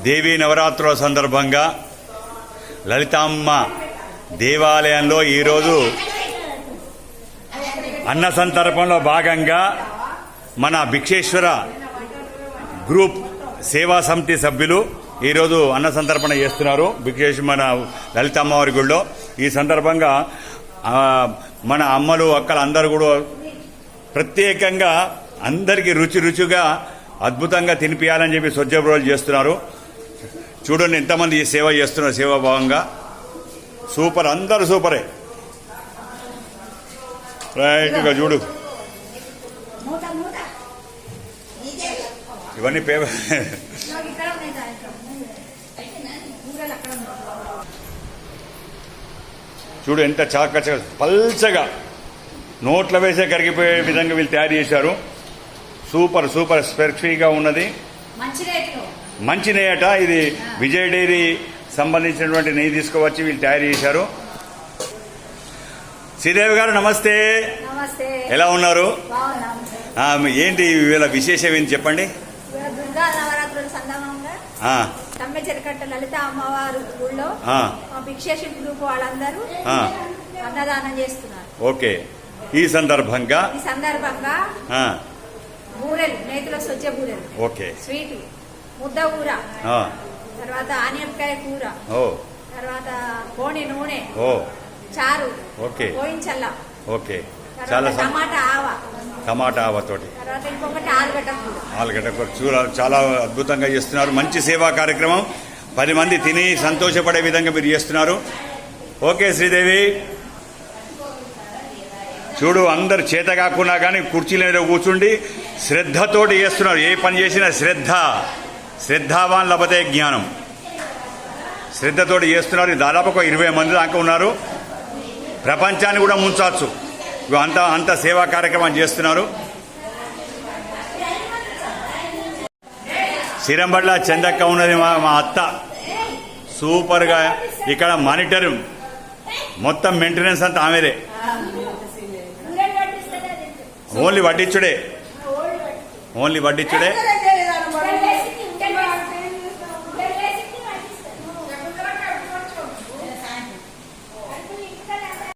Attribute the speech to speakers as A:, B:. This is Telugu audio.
A: దేవీ నవరాత్రుల సందర్భంగా లలితామ్మ దేవాలయంలో ఈరోజు అన్న సంతర్పణలో భాగంగా మన భిక్షేశ్వర గ్రూప్ సేవా సమితి సభ్యులు ఈరోజు అన్న సంతర్పణ చేస్తున్నారు భిక్షేశ్వర మన లలితమ్మవారి గుడిలో. ఈ సందర్భంగా మన అమ్మలు అక్కలు అందరూ కూడా ప్రత్యేకంగా అందరికీ రుచిగా అద్భుతంగా తినిపియాలని చెప్పి స్వచ్ఛప్రోలు చేస్తున్నారు. చూడండి ఎంతమంది ఈ సేవ చేస్తున్నారు. సేవాభావంగా సూపర్, అందరూ సూపరే. రైట్గా చూడు, ఇవన్నీ పేపర్ చూడు ఎంత చాకచ పల్చగా నోట్ల వేసే కరిగిపోయే విధంగా వీళ్ళు తయారు చేశారు. సూపర్ సూపర్ స్పెర్ఫీగా ఉన్నది. మంచి నెయ్యి అట. ఇది విజయ్ డైరీ సంబంధించినటువంటి నెయ్యి తీసుకువచ్చి వీళ్ళు తయారు చేశారు. శ్రీదేవి గారు నమస్తే. ఎలా ఉన్నారు? ఏంటి వీళ్ళ విశేషం ఏంటి చెప్పండి.
B: దుర్గా నవరాత్రుల సందర్భంగా తమ్మెచెరకట్ట లలిత అమ్మవారు గుళ్ళో భిక్షేశ్వర గ్రూప్ వాళ్ళందరూ అన్నదానం చేస్తున్నారు.
A: ఓకే. ఈ సందర్భంగా
B: బూరెలు, నేతిలో సొచ్చ బూరెలు,
A: ఓకే,
B: స్వీట్, ముద్ద కూర, తర్వాత ఆనియన్కాయ కూర, తర్వాత కోణి నూనె, చారు,
A: ఓకే,
B: పోయించల్ల,
A: ఓకే, చాలా టమాటా ఆవతోటి,
B: తర్వాత ఇంకొకటి ఆలుగడ్డ